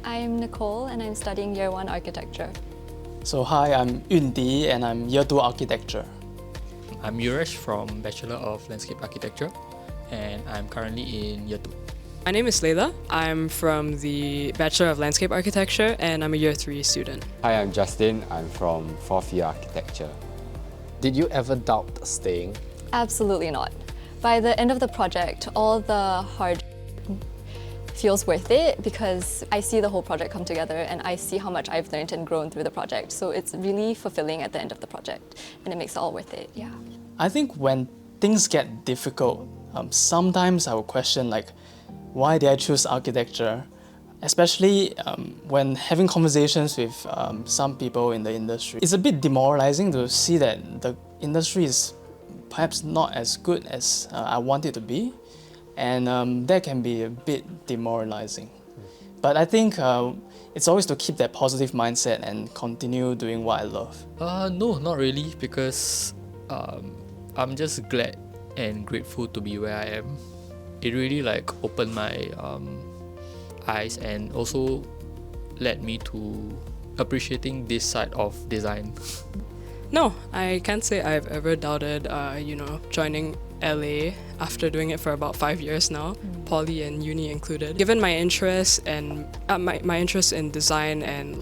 I'm Nicole and I'm studying Year 1 Architecture. So hi, I'm Yundi and I'm Year 2 Architecture. I'm Yuresh from Bachelor of Landscape Architecture and I'm currently in Year 2. My name is Layla. I'm from the Bachelor of Landscape Architecture and I'm a Year 3 student. Hi, I'm Justin. I'm from 4th year Architecture. Did you ever doubt staying? Absolutely not. By the end of the project, all the hard feels worth it because I see the whole project come together and I see how much I've learned and grown through the project. So it's really fulfilling at the end of the project and it makes it all worth it, yeah. I think when things get difficult, sometimes I will question why did I choose architecture? Especially when having conversations with some people in the industry. It's a bit demoralizing to see that the industry is perhaps not as good as I want it to be. And that can be a bit demoralizing. But I think it's always to keep that positive mindset and continue doing what I love. No, not really, because I'm just glad and grateful to be where I am. It really opened my eyes and also led me to appreciating this side of design. No, I can't say I've ever doubted, joining LA after doing it for about 5 years now, poly and uni included. Given my interest and my interest in design and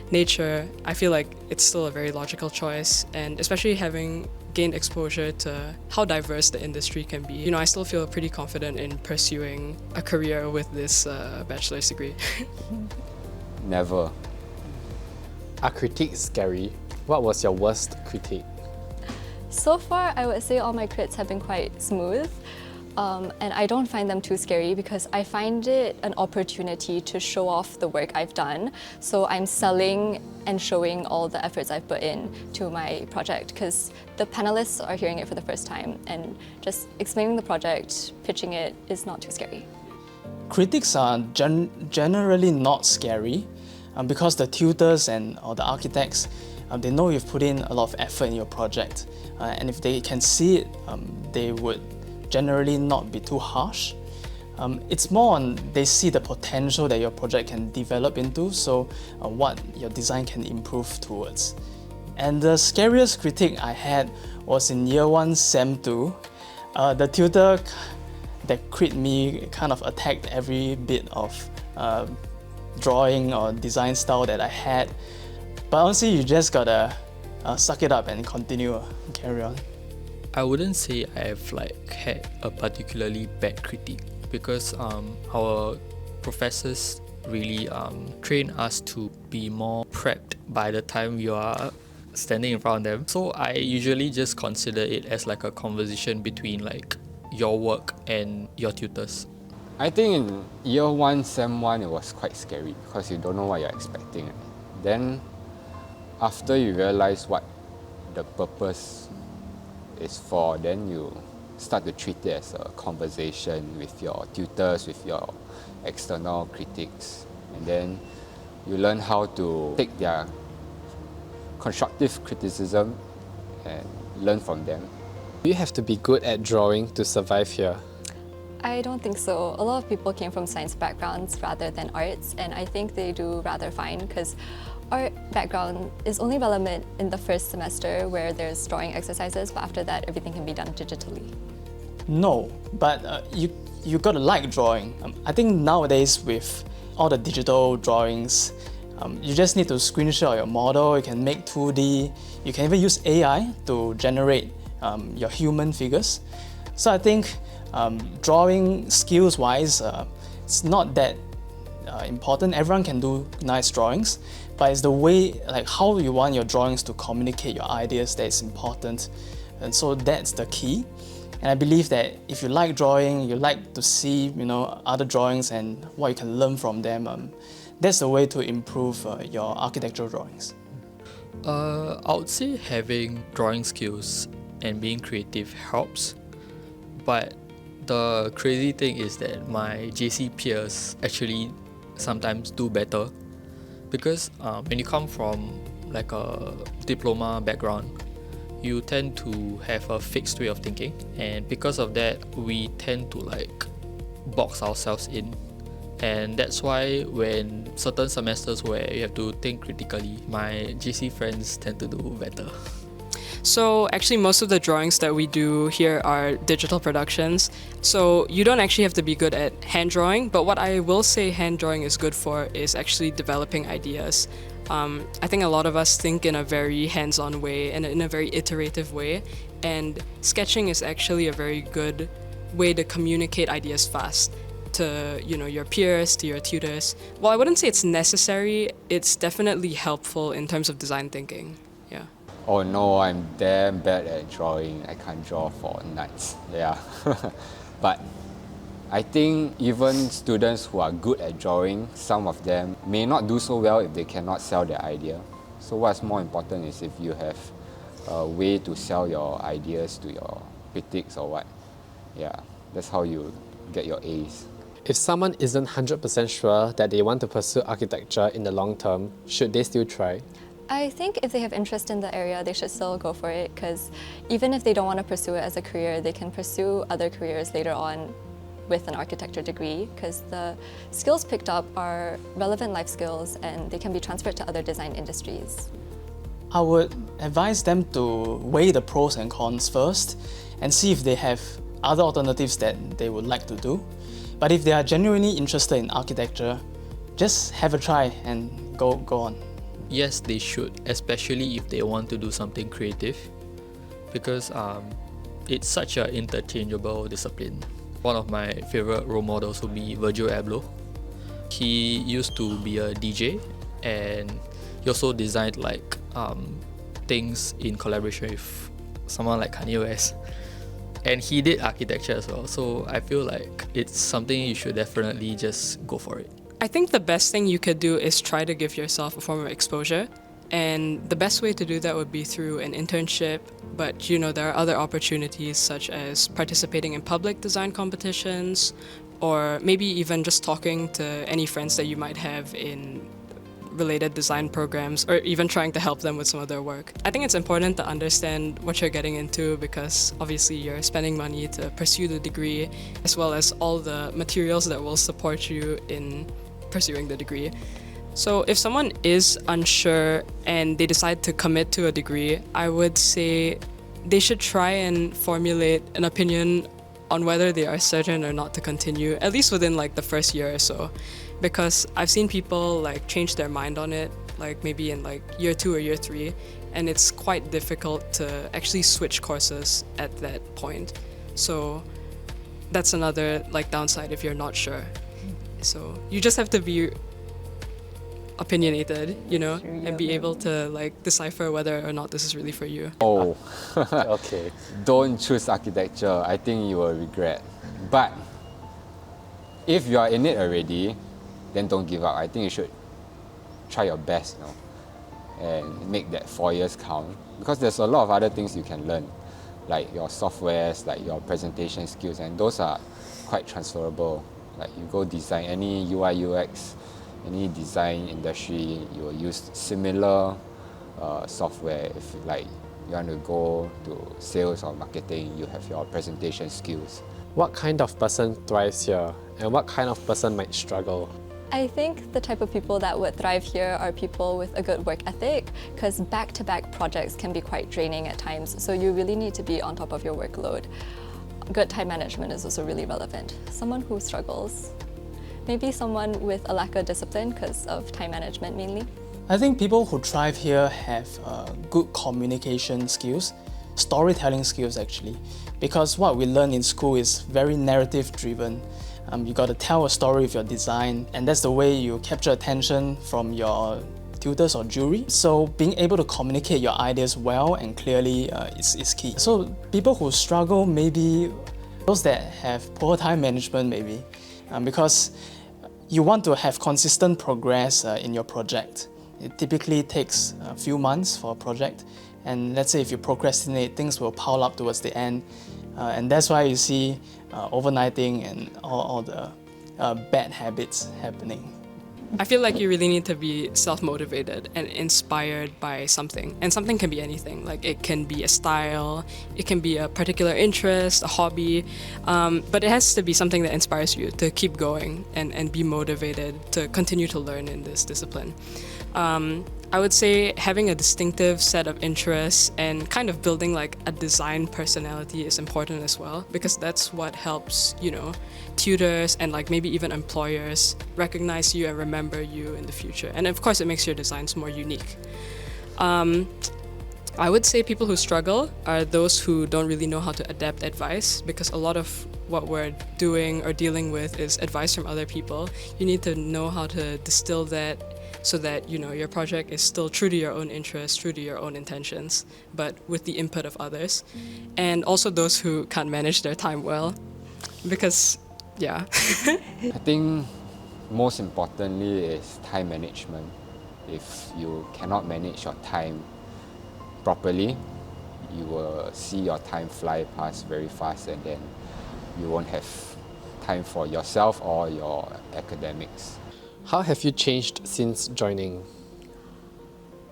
nature, I feel like it's still a very logical choice, and especially having gained exposure to how diverse the industry can be. I still feel pretty confident in pursuing a career with this bachelor's degree. Never. Are critiques scary? What was your worst critique? So far, I would say all my crits have been quite smooth. And I don't find them too scary because I find it an opportunity to show off the work I've done. So I'm selling and showing all the efforts I've put in to my project because the panelists are hearing it for the first time and just explaining the project, pitching it is not too scary. Critics are generally not scary because the tutors or the architects, they know you've put in a lot of effort in your project. And if they can see it, they would generally not be too harsh. It's more on they see the potential that your project can develop into, so what your design can improve towards. And the scariest critique I had was in Year 1 Sem 2. The tutor that crit me kind of attacked every bit of drawing or design style that I had. But honestly, you just gotta suck it up and continue, carry on. I wouldn't say I've had a particularly bad critique because our professors really train us to be more prepped by the time you are standing in front of them. So I usually just consider it as a conversation between your work and your tutors. I think in Year 1, Sem 1, it was quite scary because you don't know what you're expecting. Then after you realize what the purpose is for, then you start to treat it as a conversation with your tutors, with your external critics, and then you learn how to take their constructive criticism and learn from them. Do you have to be good at drawing to survive here? I don't think so. A lot of people came from science backgrounds rather than arts, and I think they do rather fine because art background is only relevant in the first semester where there's drawing exercises, but after that, everything can be done digitally. No, but you gotta like drawing. I think nowadays with all the digital drawings, you just need to screenshot your model, you can make 2D, you can even use AI to generate your human figures. So I think drawing skills-wise, it's not that important. Everyone can do nice drawings, but it's the way, how you want your drawings to communicate your ideas that is important. And so that's the key. And I believe that if you like drawing, you like to see other drawings and what you can learn from them, that's the way to improve your architectural drawings. I would say having drawing skills and being creative helps, but the crazy thing is that my JC peers actually sometimes do better because when you come from a diploma background, you tend to have a fixed way of thinking, and because of that we tend to box ourselves in And that's why when certain semesters where you have to think critically, my GC friends tend to do better. So actually most of the drawings that we do here are digital productions. So you don't actually have to be good at hand drawing, but what I will say hand drawing is good for is actually developing ideas. I think a lot of us think in a very hands-on way and in a very iterative way, and sketching is actually a very good way to communicate ideas fast to your peers, to your tutors. Well, I wouldn't say it's necessary, it's definitely helpful in terms of design thinking. Yeah. Oh no, I'm damn bad at drawing. I can't draw for nuts. Yeah. But I think even students who are good at drawing, some of them may not do so well if they cannot sell their idea. So what's more important is if you have a way to sell your ideas to your critics or what. Yeah, that's how you get your A's. If someone isn't 100% sure that they want to pursue architecture in the long term, should they still try? I think if they have interest in the area, they should still go for it, because even if they don't want to pursue it as a career, they can pursue other careers later on with an architecture degree, because the skills picked up are relevant life skills and they can be transferred to other design industries. I would advise them to weigh the pros and cons first and see if they have other alternatives that they would like to do. But if they are genuinely interested in architecture, just have a try and go on. Yes, they should, especially if they want to do something creative, because it's such an interchangeable discipline. One of my favorite role models would be Virgil Abloh. He used to be a DJ, and he also designed things in collaboration with someone like Kanye West. And he did architecture as well, so I feel like it's something you should definitely just go for it. I think the best thing you could do is try to give yourself a form of exposure. And the best way to do that would be through an internship. But there are other opportunities such as participating in public design competitions, or maybe even just talking to any friends that you might have in related design programs, or even trying to help them with some of their work. I think it's important to understand what you're getting into, because obviously you're spending money to pursue the degree, as well as all the materials that will support you in pursuing the degree. So if someone is unsure and they decide to commit to a degree, I would say they should try and formulate an opinion on whether they are certain or not to continue, at least within the first year or so. Because I've seen people change their mind on it, maybe in year 2 or year 3, and it's quite difficult to actually switch courses at that point. So that's another downside if you're not sure. So you just have to be opinionated, and be able to decipher whether or not this is really for you. Oh, Okay. don't choose architecture. I think you will regret. But if you are in it already, then don't give up. I think you should try your best, and make that 4 years count. Because there's a lot of other things you can learn, like your softwares, like your presentation skills, and those are quite transferable. Like you go design any UI UX, any design industry, you will use similar software. If you want to go to sales or marketing, you have your presentation skills. What kind of person thrives here, and what kind of person might struggle? I think the type of people that would thrive here are people with a good work ethic, because back-to-back projects can be quite draining at times, so you really need to be on top of your workload. Good time management is also really relevant. Someone who struggles, maybe someone with a lack of discipline because of time management mainly. I think people who thrive here have good communication skills, storytelling skills actually, because what we learn in school is very narrative driven. You got to tell a story with your design, and that's the way you capture attention from your tutors or jury. So being able to communicate your ideas well and clearly is key. So people who struggle, maybe those that have poor time management maybe, because you want to have consistent progress in your project. It typically takes a few months for a project, and let's say if you procrastinate, things will pile up towards the end, and that's why you see overnighting and all the bad habits happening. I feel like you really need to be self-motivated and inspired by something. And something can be anything. Like it can be a style, it can be a particular interest, a hobby, but it has to be something that inspires you to keep going and be motivated to continue to learn in this discipline. I would say having a distinctive set of interests and kind of building like a design personality is important as well, because that's what helps, tutors and like maybe even employers recognize you and remember you in the future. And of course, it makes your designs more unique. I would say people who struggle are those who don't really know how to adapt advice, because a lot of what we're doing or dealing with is advice from other people. You need to know how to distill that so that your project is still true to your own interests, true to your own intentions, but with the input of others. And also those who can't manage their time well, because I think most importantly is time management. If you cannot manage your time properly, you will see your time fly past very fast, and then you won't have time for yourself or your academics. How have you changed since joining?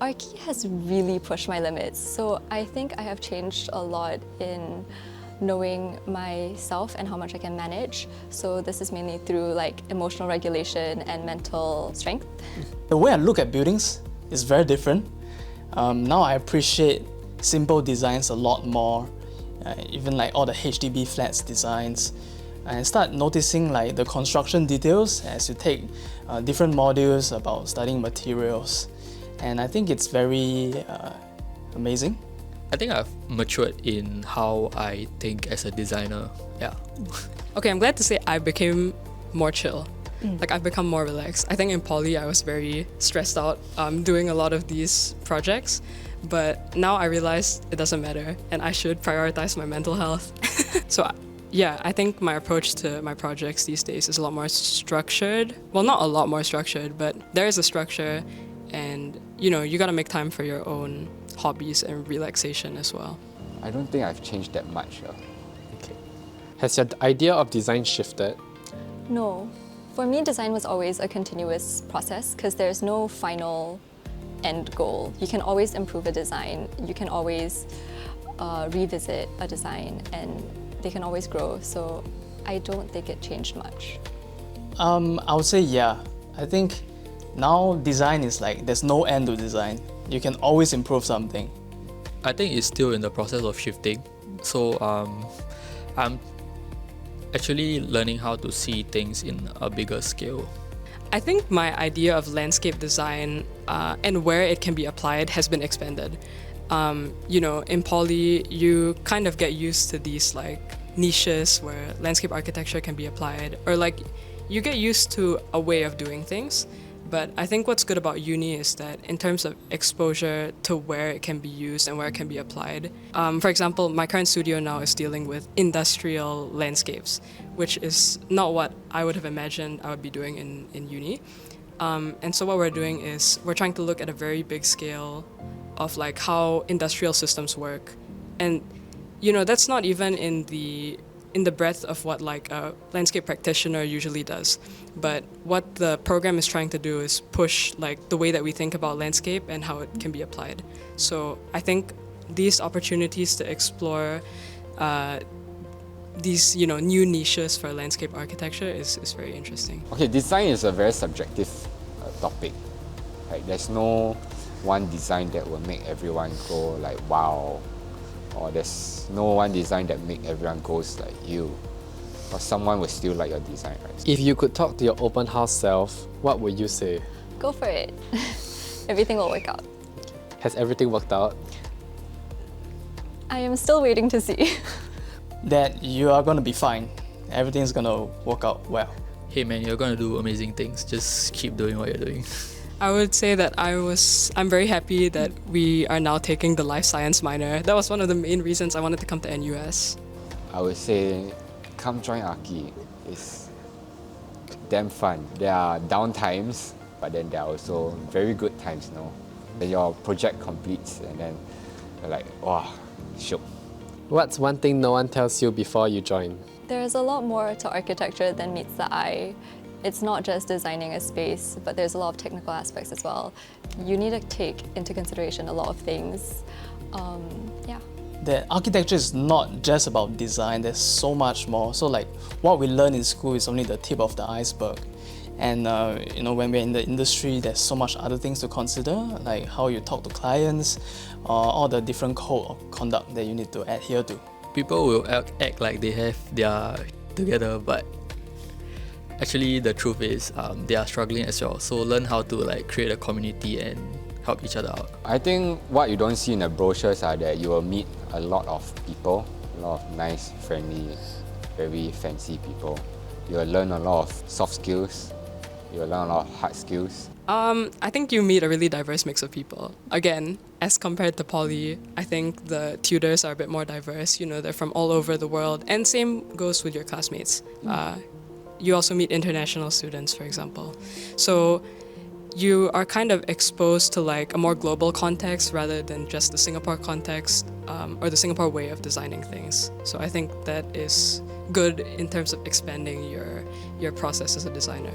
Archi has really pushed my limits, so I think I have changed a lot in knowing myself and how much I can manage. So this is mainly through like emotional regulation and mental strength. The way I look at buildings is very different. Now I appreciate simple designs a lot more, even like all the HDB flats designs. And start noticing like the construction details as you take different modules about studying materials. And I think it's very amazing. I think I've matured in how I think as a designer. Yeah. Okay, I'm glad to say I became more chill. Like I've become more relaxed. I think in poly I was very stressed out doing a lot of these projects, but now I realize it doesn't matter and I should prioritize my mental health. So yeah, I think my approach to my projects these days is a lot more structured. Well, not a lot more structured, but there is a structure, and you gotta make time for your own hobbies and relaxation as well. I don't think I've changed that much. Okay. Has your idea of design shifted? No. For me, design was always a continuous process because there's no final end goal. You can always improve a design. You can always revisit a design, and they can always grow. So I don't think it changed much. I would say yeah. I think now design is like there's no end to design. You can always improve something. I think it's still in the process of shifting. So I'm actually learning how to see things in a bigger scale. I think my idea of landscape design and where it can be applied has been expanded. In poly, you kind of get used to these like niches where landscape architecture can be applied, or like you get used to a way of doing things. But I think what's good about uni is that in terms of exposure to where it can be used and where it can be applied. For example, my current studio now is dealing with industrial landscapes, which is not what I would have imagined I would be doing in uni. And so what we're doing is we're trying to look at a very big scale of like how industrial systems work. And that's not even in the breadth of what like a landscape practitioner usually does. But what the program is trying to do is push like the way that we think about landscape and how it can be applied. So I think these opportunities to explore these new niches for landscape architecture is very interesting. Okay, design is a very subjective topic. Like there's no one design that will make everyone go like wow, or there's no one design that make everyone goes like you, or someone will still like your design, right? If you could talk to your open house self, what would you say? Go for it. Everything will work out. Has everything worked out? I am still waiting to see. That you are gonna be fine. Everything's gonna work out well. Hey man, you're gonna do amazing things. Just keep doing what you're doing. I would say that I'm very happy that we are now taking the life science minor. That was one of the main reasons I wanted to come to NUS. I would say come join Archi. It's damn fun. There are down times, but then there are also very good times, When your project completes and then you're like, wow, shook. What's one thing no one tells you before you join? There is a lot more to architecture than meets the eye. it's not just designing a space, but there's a lot of technical aspects as well. You need to take into consideration a lot of things. Yeah. That architecture is not just about design, there's so much more. So like what we learn in school is only the tip of the iceberg. And when we're in the industry, there's so much other things to consider, like how you talk to clients, all the different code of conduct that you need to adhere to. People will act like they have their together, but actually the truth is they are struggling as well. So learn how to like create a community and help each other out. I think what you don't see in the brochures are that you will meet a lot of people, a lot of nice, friendly, very fancy people. You will learn a lot of soft skills. You will learn a lot of hard skills. I think you meet a really diverse mix of people. Again, as compared to poly, I think the tutors are a bit more diverse. They're from all over the world, and same goes with your classmates. You also meet international students, for example. So you are kind of exposed to like a more global context rather than just the Singapore context or the Singapore way of designing things. So I think that is good in terms of expanding your process as a designer.